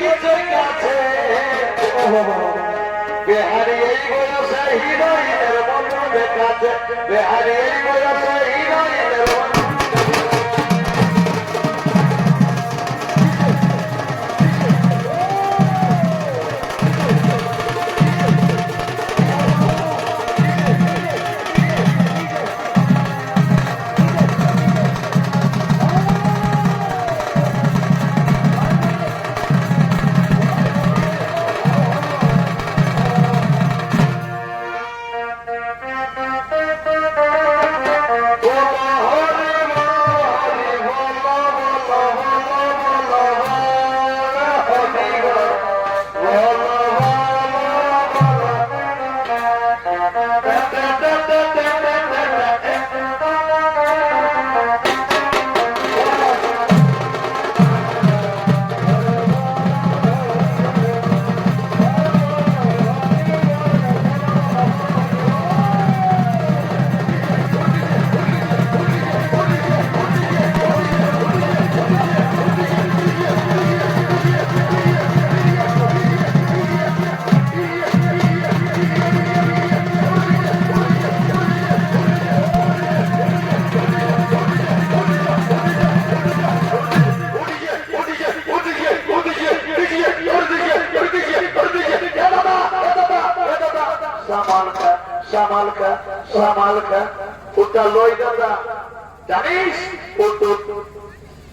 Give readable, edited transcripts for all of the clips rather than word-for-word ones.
কিছুই কাছে বেহারি এই বয়সে হিরোইনের বন্ধু দেখাচ্ছে বেহারি এই বয়সে হিরোইনের বন্ধু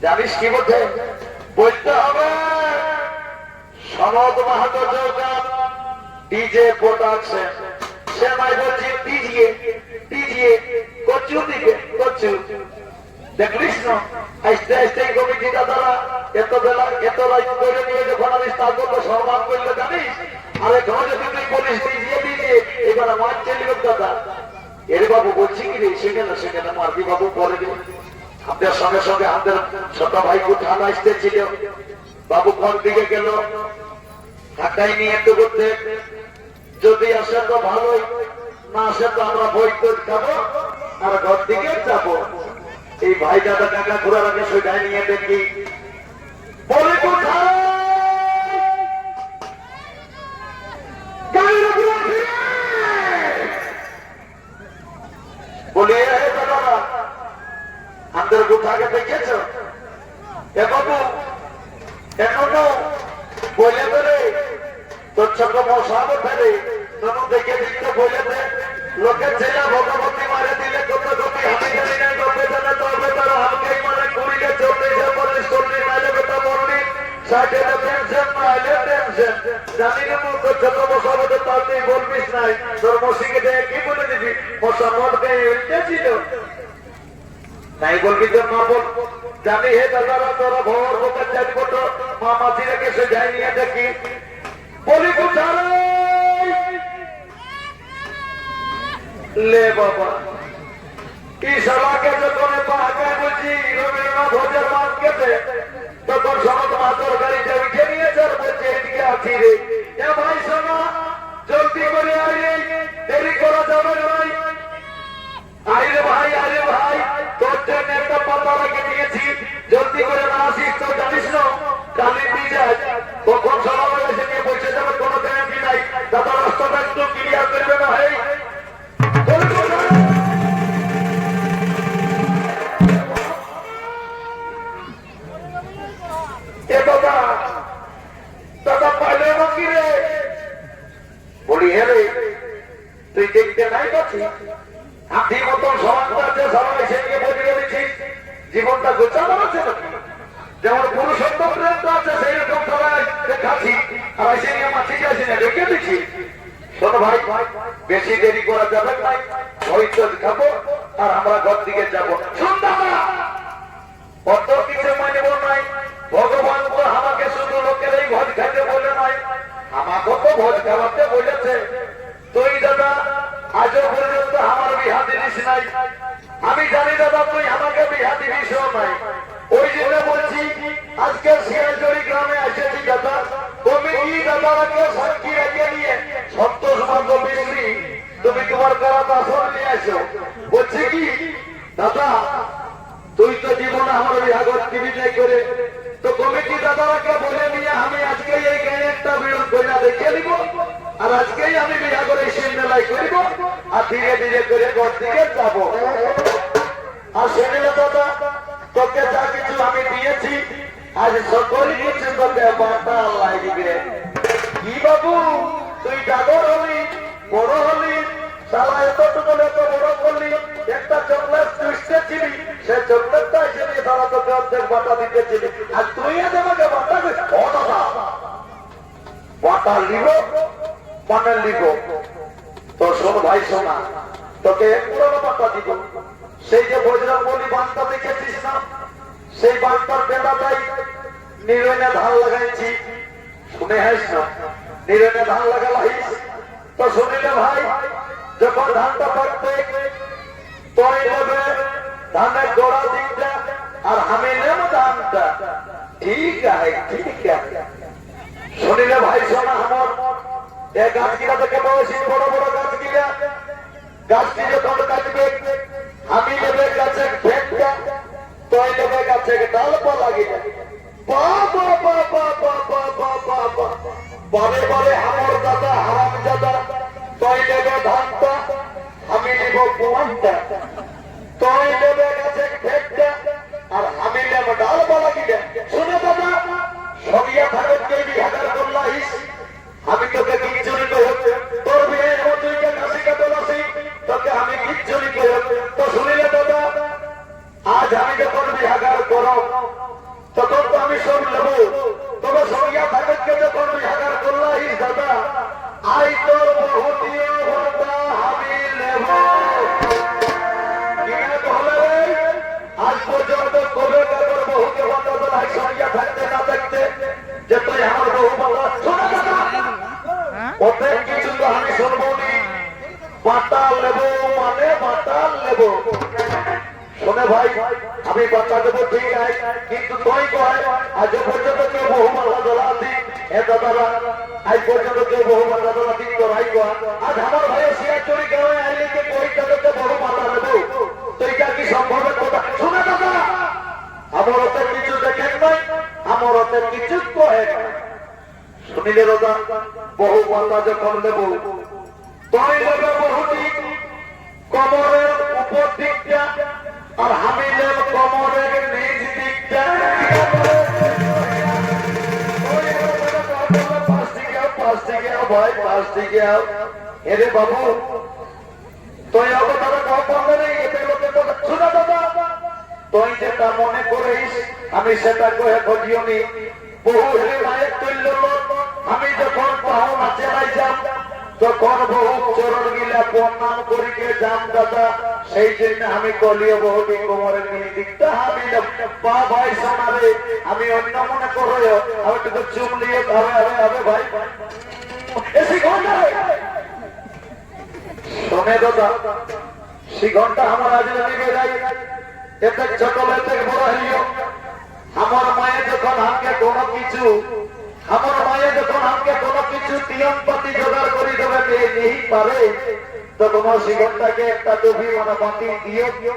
জানিস কি বলতে বলতে হবে সনদ মাহাতো ডিজে প্রোডাকশন সে মাই বলছি ডিজিয়ে কচু দিকে কচু দেখলিস না আস্তে আস্তে কমিটিটা তারা এত বেলা এত রাত করে নিয়ে যখন আমি স্টার্ট করবো সম্মান করলে জানিস আর এখন যদি তুই বলিস ডিজিয়ে এবার আমার চলবে দাদা এর বাবু বলছি কি রে সেখানে মারবি বাবু পরে আমাদের সঙ্গে সঙ্গে আমাদের ছোট ভাই থানা আসতেছিল বাবু কোন দিকে গেল ঢাকায় নিয়ে একটু করতে যদি আসে তো ভালোই না আসে তো আমরা বই তো খাবো আর ঘর দিকে যাবো এই ভাই দাদা কাকা ঘোরার আগে সেটাই নিয়ে দেখি বলে কোথায় বলে আমাদের কোথাকে দেখেছ এখনো বলে বেড়ে তোর ছোট মশাবো ফেলে তখন দেখে দিতে বলে দে লোকের ছেলে ভগবতী মারে দিলে কত কপি আমি জানি না কবে জানে তবে তারা আমাকে মানে কুড়িকে চল্লিশে বলিস 40 মাইলে বেটা বললি 60 টেনশন মাইলে টেনশন জানি না তোর ছোট মশাবো তো তাতেই বলবিস নাই তোর মশিকে দেখে কি বলে দিবি মশা মরকে উল্টে ছিল নাই বলবি তো মা বল জানি হে দাদারা তোরা ভোর বোকার চারি বটো মা মাসিরা কেসে যাই নিয়ে দেখি বলি কোথায় লে বাবা কি সবাকে যখন পাহাড়ে বলছি রবীন্দ্রনাথ ভোজের মাছ কেটে তখন সমাজ মাতর গাড়িতে উঠে নিয়েছে আর বলছে এদিকে আছি রে এ ভাই শোনা জলদি করে আইরে দেরি করা যাবে নাই আরে ভাই তোর জন্য একটা পাতা রেখে দিয়েছি জলদি করে না আসিস তো জানিস না কালি বিজায় কখন সবাই এসে নিয়ে পৌঁছে যাবে কোনো গ্যারান্টি নাই দাদা রাস্তাটা একটু ক্লিয়ার করবে না ভাই দাদা পাইলে নাকি রে বলি হে রে তুই দেখতে নাই পাচ্ছি হাতি মতন সমাজটা আছে সবাই সে নিয়ে বলিয়ে দিচ্ছিস জীবনটা গোছানো আছে নাকি যেমন পুরুষোত্তম প্রেমটা আছে সেই রকম সবাই দেখাচ্ছি আর এসে নিয়ে মাছি যাচ্ছি না রেখে দিচ্ছি শোনো ভাই বেশি দেরি করা যাবে নাই হয়তো খাবো আর আমরা ঘর দিকে যাবো কত কিছু মানব নাই ভগবান তো আমাকে শুধু লোকের এই ভোজ খাইতে বলে নাই আমাকে তো ভোজ খাওয়াতে বলেছে তুই দাদা আজও পর্যন্ত আমার বিহা দিস নাই আমি জানি দাদা তুই আমাকে বিহা দিস নাই ওই জন্য বলছি আজকে শিয়ালজড়ি গ্রামে এসেছি দাদা কমিটি দাদাকে সাক্ষী রেখে নিয়ে সন্তোষ মাত্র বিক্রি তুমি তোমার কারাত আসন নিয়ে আসো বলছি কি দাদা তুই তো জীবনে আমার বিহা করবি নাই করে তো কমিটি দাদাকে বলে নিয়ে আমি আজকে দিয়ে দিব আর আজকেই আমি বিয়া করে সেই মেলায় করিব আর ধীরে ধীরে করে ঘর দিকে যাব আর শুনিল দাদা তোকে যা কিছু আমি দিয়েছি আজ সকল কিছু তোকে বাটা লাগবে কি বাবু তুই ডাগর হলি বড় হলি সারা এতটুকু এত বড় করলি একটা চকলেট চুষতেছিলি সে চকলেটটা এসে নিয়ে সারা তোকে অর্ধেক বাটা দিতেছিলি আর তুই আজ আমাকে বাটা ও দাদা বাটা লিব মানে লিব তো শোন ভাই শোনা তোকে এক পুরোনো বাটা দিব সেই যে বজরং বলি বানটা দেখেছিস না সেই বানটার বেলাটাই নিরনে ধান লাগাইছি শুনে হাইস না নিরনে ধান লাগালাইস তো শুনিলে ভাই যখন ধানটা পাকবে তোই নেবে ধানের গোড়া দিকটা আর আমি নেব ধানটা ঠিক আছে ঠিক আছে শুনিলে ভাই শোনা আমার এই গাছগুলা থেকে বয়সী বড় বড় গাছগুলা গাছটি যখন কাটবে আমি নেবে গাছে ফেটটা তোই নেবে গাছে ডালপালা গিলা বাবা বাবা বাবা বাবা বারে বারে আমার দাদা হারাম দাদা তোই নেবে ধানটা আমি নেব পোয়ানটা তোই নেবে গাছে ফেটটা আর আমি নেব ডালপালা গিলা শুনে দাদা সরিয়া থাকত কে বিহার করলাইস আমি তোকে কিচ্ছুরি কই তোর বিয়ে তুইকে কাশি কাতলাসি তোকে আমি কিচ্ছুরি কই তো শুনিলে দাদা আজ আমি যখন বিহাগার করো তখন তো আমি সব নেব তবে সরিয়া থাকতকে যখন বিহাগার করলাইস দাদা আই তোর বহুতীয় ভাতা আমি নেব কিনা বলে আজ পর্যন্ত কবে তোর বহুকে ভাতা তোর সরিয়া থাকতে না থাকতে যে তুই আমার বহু ভাতা শোনা দাদা অর্ধেক কিছু তো আমি শুনবো নি বাটা নেব মানে বাটা নেব শোনে ভাই আমি বাচ্চা দেবো ঠিক আছে কিন্তু তুই কয় আজ পর্যন্ত কেউ বহু মালা দোলা দিন এ দাদারা আজ পর্যন্ত কেউ বহু মালা দোলা দিন তোরাই কয় আজ আমার ভাই শিয়াচুরি গ্রামে আইলে কে কই তাদেরকে বহু মালা নেব তুই কি সম্ভবের কথা শোনে দাদা আমার ওতে কিছু দেখেন নাই আমার ওতে কিছু কহে শুনিলে দাদা বহু মালা যখন নেব তুই নেবে বহুটি কমরের উপর দিকটা আর আমি নেব কমরের নিচ দিকটা ভাই পাঁচ দিকে এরে বাবু তুই অবতারা কম পাবে নেই এতে লোকের কথা শোনা দাদা তুই যেটা মনে করিস আমি সেটা কয়ে খোঁজিও নি বহু মায়ের তুল্য আমি যখন পাওনা চেনাই যাব তখন বহু চরণ গিলা প্রণাম করিকে যাম দাদা সেই জন্য আমি কলিও বহুটি কোমরের নিয়ে দিকটা আমি পা ভাই শোনারে আমি অন্য মনে করো আমি তো চুম নিয়ে হবে ভাই এসি ঘন্টা শোনে দাদা সে ঘন্টা আমার আজ নিবে যাই এতে ছোট এতে বড় হইও আমার মায়ে যখন আমাকে কোনো কিছু আমার মায়ে যখন আমাকে কোনো কিছু নিয়ম পাতি জোগাড় করে দেবে নেই পারে তো তোমার জীবনটাকে একটা টুপি মানে বাতি দিও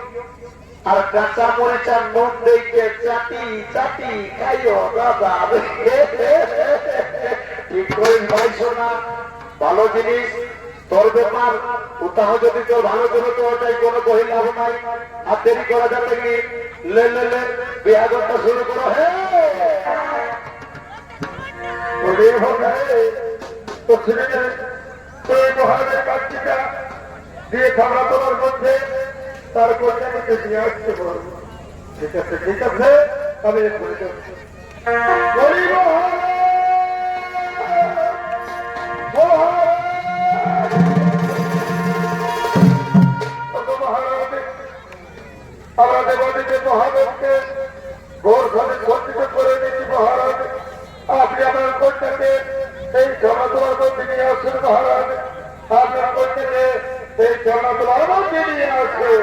আর কাঁচা মরিচার নুন দেখে চাটি চাটি খাইও দাদা ঠিক করে পাইছো না ভালো জিনিস তোর ব্যাপার উৎসাহ যদি কেউ ভালো করে তো ওটাই কোনো কহি লাভ নাই আর দেরি করা যাবে কি লে লে লে বিয়াগরটা শুরু করো হে তো ছেড়ে তো এই মহারাজের কাজটিটা দিয়ে খাওয়া তোলার মধ্যে তার কন্যাকে দিয়ে আসতে পারবো ঠিক আছে আমি বলে যাচ্ছি আমরা দেবাদিকে মহাদেবকে ঘোর ঘরে ঘটিত করে দিচ্ছি মহারাজ আপনি আমার কন্যাকে এই জনতলার মধ্যে নিয়ে আসুন মহারাজ আপনার কন্যাকে এই জনতলার মধ্যে নিয়ে আসুন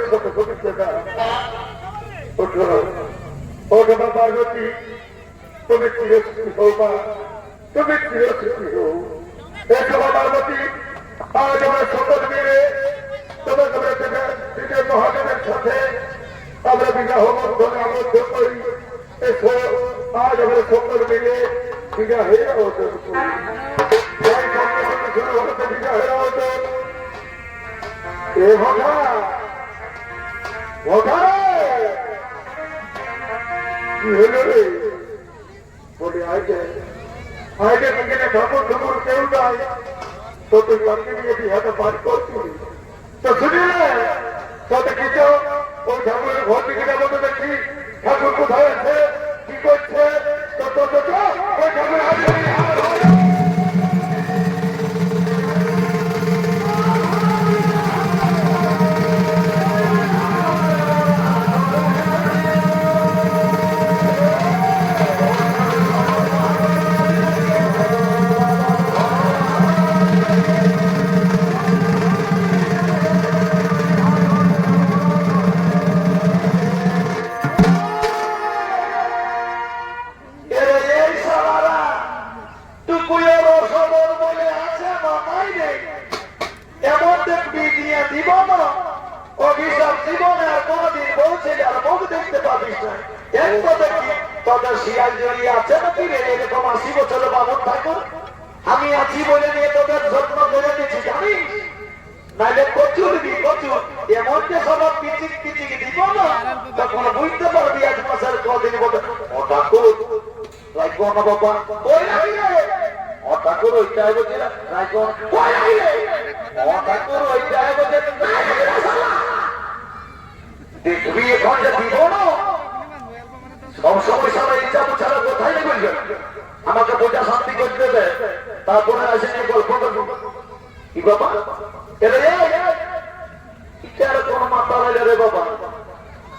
ছোট পবিত্রতা ওঠো ওঠো মা পার্বতী তুমি চিরস্মৃতি হও মা তুমি চিরস্মৃতি হও এসো মা পার্বতী আজ আমরা সকল মিলে তোমার তোমার মহাদেবের সাথে আমরা বিবাহ বন্ধনে আবদ্ধ করি এসো আজ আমরা সকল মিলে বিবাহে আবদ্ধ করি বিবাহে আবদ্ধ এ ভগা ভগা কি হলো রে বলে আইতে আইতে থেকে ঠাকুর ঠাকুর কেউ যায় তো তুই বাড়িতে নিয়ে বিহাতে পার করছি তো শুনিলে তাতে কিছু ওই ঠাকুরের ঘর থেকে যাবো তো দেখি ঠাকুর কোথায় আছে কি করছে তো ওই ঠাকুর আমি আছি বলে নিয়ে তোদের যত্ন করে দিচ্ছি জানিস নাইলে প্রচুর প্রচুর এমন যে সবার পিচিক পিচিক দিব না তখন বুঝতে পারবি এক মাসের কদিন বলতে ও ঠাকুর রাখবো না বাবা ওই ও ঠাকুর ওইটাই বলছে রাখবো ও ঠাকুর ওইটাই বলছে দেখবি এখন যে দিব না সব সময় সবাই ইচ্ছা ছাড়া কোথায় বলবে আমাকে বোঝা শান্তি করতে দেবে তারপরে আসে নিয়ে গল্প করবো কি বাবা কোন মাথা লাগে রে বাবা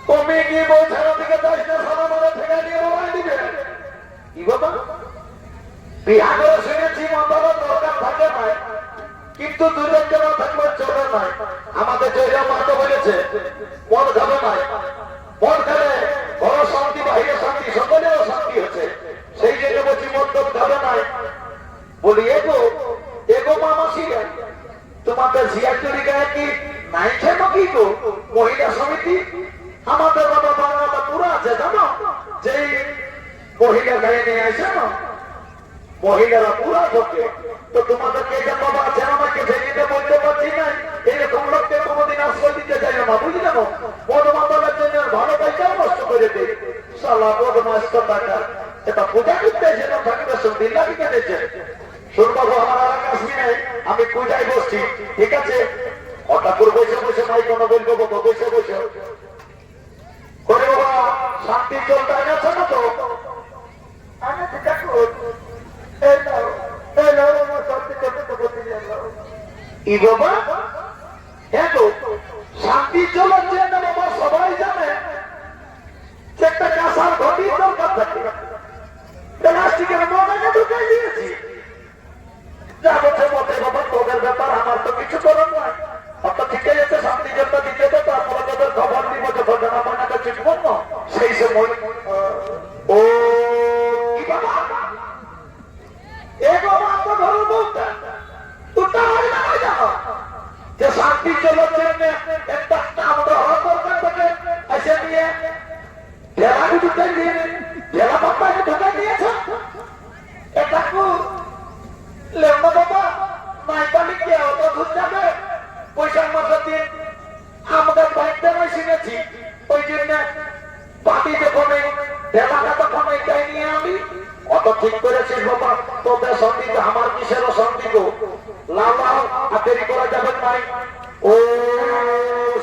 তুমি কি বলছো দিকে ঠেকা নিয়ে মোবাইল দিবে কি বাবা বিহা করে শুনেছি মাতার দরকার থাকে নাই কিন্তু দুজন জন থাকবে চলে নাই আমাদের জয়রা মাতা বলেছে মন যাবে নাই মন খেলে ঘর শান্তি বাহিরে শান্তি সকলেও শান্তি হচ্ছে সেই জন্য বলছি মন্তব যাবে নাই বলি এগো এগো মামাসি তোমাদের জিয়াচুরি গায়ে কি নাই খেলো কি গো মহিলা সমিতি আমাদের বাবা বাংলাটা পুরো আছে জানো যেই মহিলা গায়ে নিয়ে আসে না মহিলারা পুরা ঢোকে তো তোমাদেরকে এটা বাবা আছে আমাকে ভেঙে বলতে পারছি না এরকম লোককে কোনোদিন আশ্রয় দিতে চাই না বুঝলে না মদ মাতালের জন্য ভালো পয়সাও নষ্ট করে দেয় সালা বদমাস টাকা এটা পূজা করতে এসে না থাকবে দিন লাগি কেটেছে শুনবাবু আমার আর আসবি নাই আমি পূজায় বসছি ঠিক আছে ঠাকুর বসে বসে নাই কোনো বলবো বাবা বসে বসে করে বাবা শান্তির জলটা এনেছে না তো আমি ঠাকুর শান্তির জলের জন্য বাবা সবাই জানে একটা কাঁসার ঘটির দরকার থাকে প্লাস্টিকের মনে ঢুকে দিয়েছি যা বলছে মতে বাবা তোদের ব্যাপার আমার তো কিছু করার নয় অত ঠিকই আছে শান্তি জলটা দিতে তো তারপরে তোদের খবর দিব যখন জানা ময়নাটা চিঠব না সেই সময় ও কি বাবা এগো আমার ঘরে বলতে তুটা হয় না জানো যে শান্তি জলের জন্য একটা আমরা দরকার থাকে এসে নিয়ে ভেড়া ঢুকে দিয়ে ভেড়া বাপ্পাকে ঢুকে দিয়েছে এটা কু লেমা বাবা নাই পালি কে অত ঘুর যাবে পয়সার মাসের দিন আমাদের বাইকটা নয় শুনেছি ওই জন্য পাটি যখন ভেড়াটা তখন এইটাই নিয়ে আমি অত ঠিক করেছিস বাবা তোদের সন্ধিতে আমার কিসেরও সন্ধি গো লালা আর দেরি করা যাবে নাই ও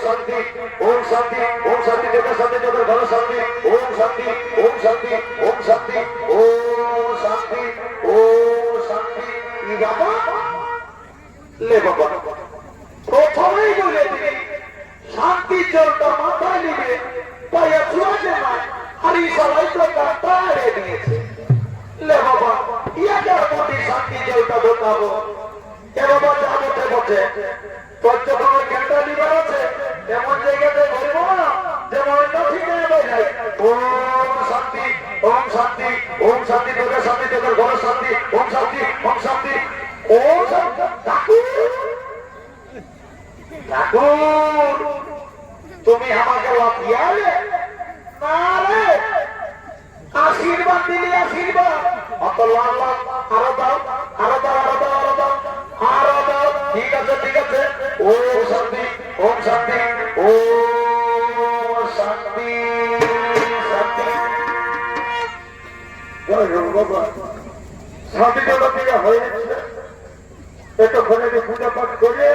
শান্তি ওম শান্তি ওম শান্তি তোদের শান্তি তোদের ঘরে শান্তি ওম শান্তি ওম শান্তি ওম শান্তি ও শান্তি ও শান্তি বাবা লে বাবা প্রথমেই বলে দিবি শান্তি জলটা মাথায় নিবে পাইয়া ছুঁয়াছে না আর এই সবাই তো কাটা দিয়েছে লে বাবা ইয়াদের প্রতি শান্তি জলটা ঢোকাবো এ বাবা যা বটে বটে তোর যখন ওই জ্ঞানটা নিবার আছে এমন জায়গাতে বলবো না যেমন ঠিক নেই বোঝাই। ওম শান্তি, ওম শান্তি, ওম শান্তি, তোদের শান্তি, তোদের ঘরের শান্তি, ওম শান্তি, ওম শান্তি, ওম শান্তি। ঠাকুর, ঠাকুর, তুমি আমাকে লাফিয়ালে না রে, আশীর্বাদ দিলে আশীর্বাদ। অত লাল লাল আরো দাও, আরো দাও, আরো দাও, আরো দাও, আরো দাও। ঠিক আছে, ঠিক আছে। ওম শান্তি, ওম শান্তি, ওম শান্তি, শান্তি। জয় হোক বাবা। শান্তি জগৎ থেকে হয়ে যাচ্ছে। এতক্ষণে যে পূজা পাঠ করে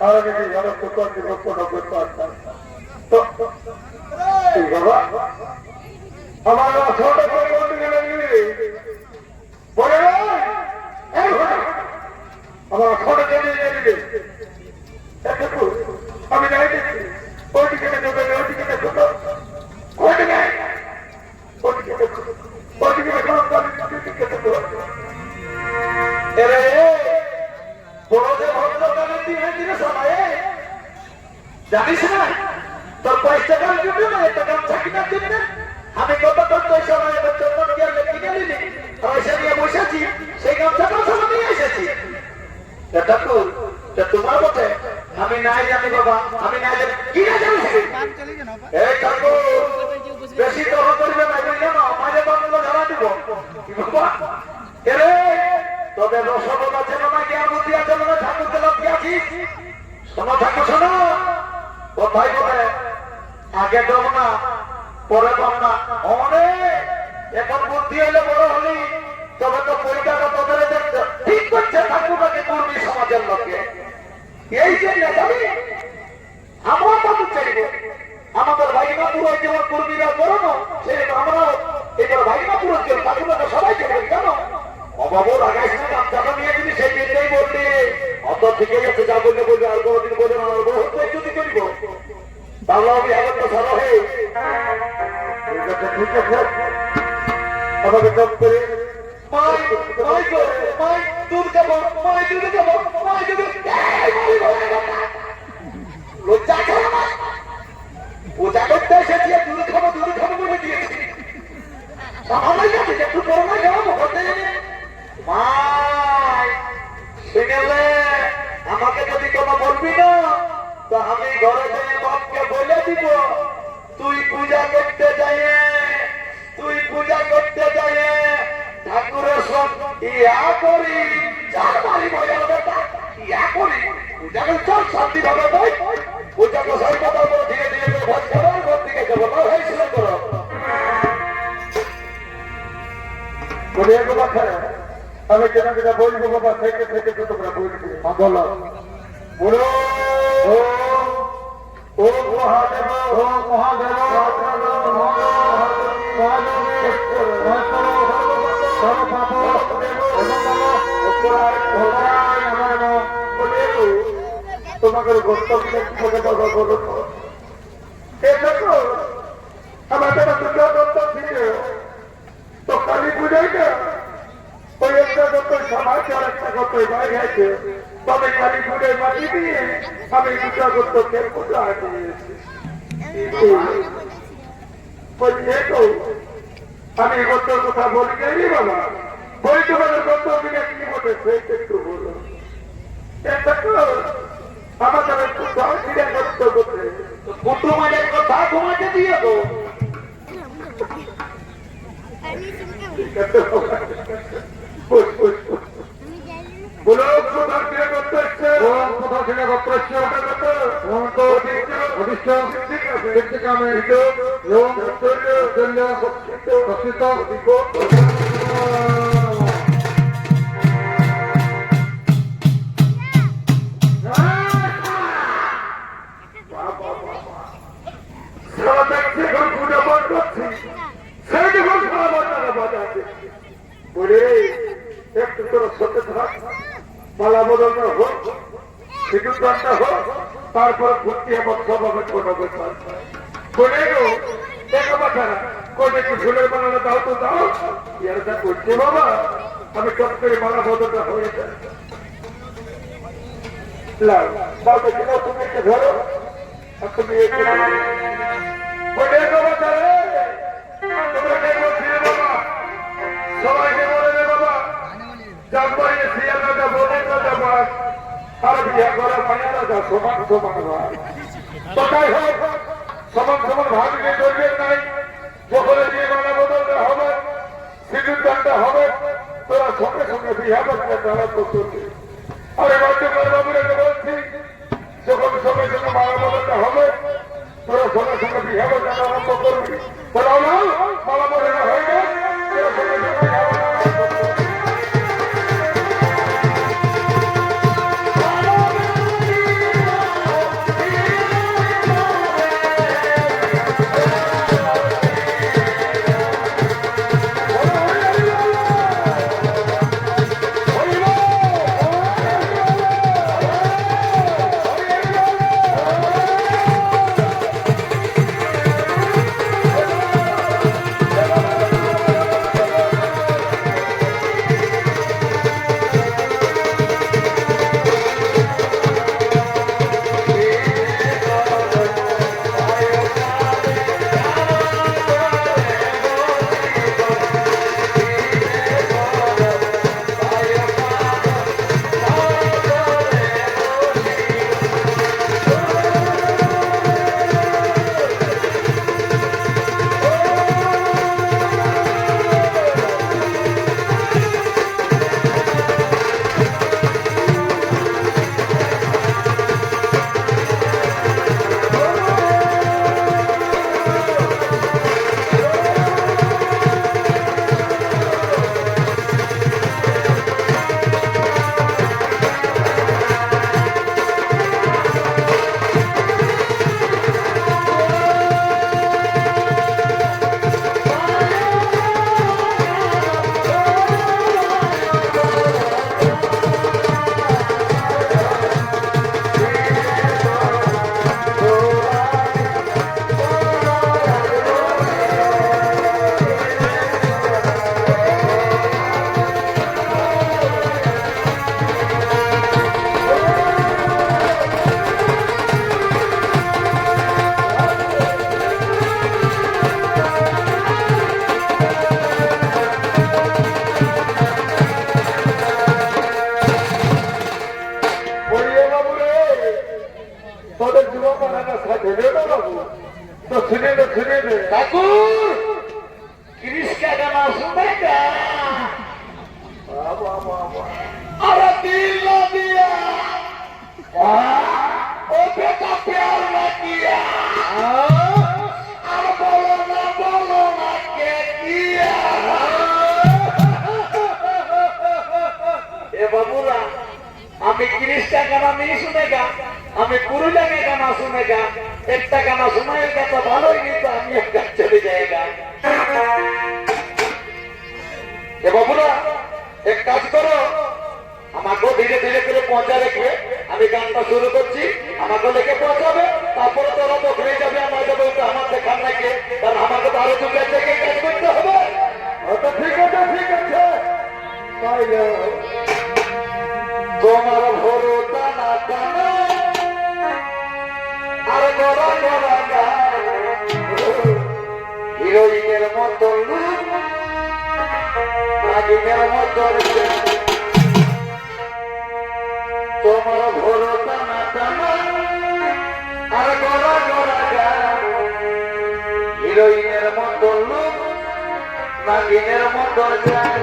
আর আমি যে যারা কোথাও দিব কোনো ব্যাপার বাবা আমার ছোটা করে বলতে গেলে বলে আমার ছোটা জমিয়ে যাবে আমি যাই দেখছি ওইদিকে দেবে, ওইদিকে দেখো তো ওইদিকে ওইদিকে দেখো, ওইদিকে দেখো, ওইদিকে দেখো। এরে বড় যে ভদ্রকালের দিনে দিনে সবাই জানিস না তোর 5 টাকার জন্য না একটা গামছা কিনার জন্য আমি কত কত সময় চন্দন গিয়ে কিনে নিলি, পয়সা নিয়ে বসেছি, সেই গামছাটা সব নিয়ে এসেছি। ঠাকুর তোমার বটে, আমি নাই জানি বাবা, আমি নাই জানি কি না জানি। এই ঠাকুর বেশি তহ করবে না বুঝলে না, মাঝে বাংলা ধরা দিব বাবা। এরে তোদের রসগোল্লা আছে না, জ্ঞান বুদ্ধি আছে না, ঠাকুরকে লাফিয়াছিস। শোনো ঠাকুর শোনো, কোথায় বলে আগে দেব না পরে দেব না, অনেক এখন বুদ্ধি হইলে বড় হলি তবে তো পরিটাকা তোদের দেখতে ঠিক করছে। ঠাকুরকে কর্মী সমাজের লোকে এই যে নেতাবি আমরা ঠাকুর চাইব, আমাদের ভাইমাপুর যেমন কর্মীরা করো না সেরকম আমরা এবার ভাইমাপুর ঠাকুরকে সবাই চলবে কেন অবাবর আগাইস না গামছাটা নিয়ে যদি সেই দিনটাই বললি অত থেকে গেছে, যা বললে বলবে আর কোনোদিন বলবে না, বহুত যদি করিব তাহলে আমি এখন তো ভালো হয়ে ঠিক আছে। আমাকে টপ করে দুধ খাবো, দুধ খাবো, লজ্জা খাবো, পূজা করতে এসেছি দুধ খাবো, দুধ খাবো বলে দিয়েছি। আমার কাছে একটু করোনা যাবো করতে শুনেলে আমাকে যদি কোনো বলবি না তো আমি ঘরে যেয়ে বাপকে বলে দিব তুই পূজা করতে যাই, তুই পূজা করতে যাই ঠাকুরের সব ইয়া করি চার বাড়ি বজার বেটা ইয়া করি পূজা করতে শান্তি ভাবে তাই পূজা গোসাই কথা বলে ধীরে ধীরে ভোজ খাবার ঘর দিকে যাবো না হয়েছিল করো বলে এক কথা আমি কেন যেটা বলবো বাবা থেকে থেকে তো তোমরা বলছি বলো বলো ও মহাদেব, ও মহাদেব, তোমাকে গন্তব্য আমার তো দুটো গন্তব্য ছিল তো কালী পুজোয় না ওই একটা গত সমাজ আর একটা গত বাইরে আছে, তবে কালী পুজোয় মাটি দিয়ে আমি দুটো গন্তকে পুজো হাঁটিয়েছি। আমি গন্তর কথা বলি যাইনি বাবা, বই তোমাদের গন্তব্য কি বলে সেইটা একটু বলো। আমাদের একটু দল ফিরে গন্ত করতে কুটুমানের কথা ঘুমাতে দিয়ে গো বলো কোথাও ফিরে করতে এসছে, কোথাও ফিরে করতে এসছে পূজা পাঠ করছি সেই যখন বলে একটু তোর সত্যি থাক পালা বদলটা হোক সিঁদুরটা হোক তারপর ভর্তি আমার স্বভাবে কোনো ব্যাপার বলে গো দেখো বাচ্চারা কোন একটু ঝুলের বানানো দাও তো দাও ইয়ারটা করছে বাবা আমি চট করে মালা বদলটা হয়ে যায় তুমি একটা ধরো এখন বিয়ে করে বলে বাবা তারে তোমরা কে বলছিলে বাবা সবাইকে বলে দে বাবা জানবাই সিয়ানাটা বলে কথা বাস আর বিয়ে করা মাইয়াটা সমান সমান ভাগ কোথায় হোক সমান সমান ভাগ নিয়ে করবেন নাই যখন বিয়ে মানা বদলটা হবে সিঁদুর দানটা হবে তোরা সঙ্গে সঙ্গে বিয়ে করতে তারা তো করবে আর এবার তো বাবুরাকে বলছি যখন সঙ্গে সঙ্গে মালা বদলটা হবে তোরা সঙ্গে সঙ্গে বিয়ে করতে আরম্ভ করবি তোরা মালা বদলটা হয়ে গেল তোরা সঙ্গে সঙ্গে বিয়ে করতে আরম্ভ করবি। ঠাকুর কৃষ্ণা গানা শুনে अरे दिल न दिया ओ बेटा प्यार न किया अब बोलो ना के किया ए बाबूला हमें कृष्णा गाना नहीं सुनेगा हमें पुरुलिया के गाना सुनेगा एक गाना सुनाएगा तो भालो ही नहीं तो हम ये चले जाएगा ए बाबूला एक কাজ করো আমাকে ধীরে ধীরে করে পৌঁছা রেখে আমি গানটা শুরু করছি আমাকে লেগে পৌঁছাবে তারপরে তোরা তো ঘুরে যাবে আমার যাবে আমার দেখার নাকি কারণ আমাকে তো আরো দু চার জায়গায় কাজ করতে হবে আচ্ছা ঠিক আছে তাইলে তোমার ভরতা না টানা আর গড়া গড়া গান হিরোইনের মতো লুক নাগিনের মতো তোমার ভরতা না টানা আর গড়া গড়া গান হিরোইনের মতো লুক নাগিনের মতো গান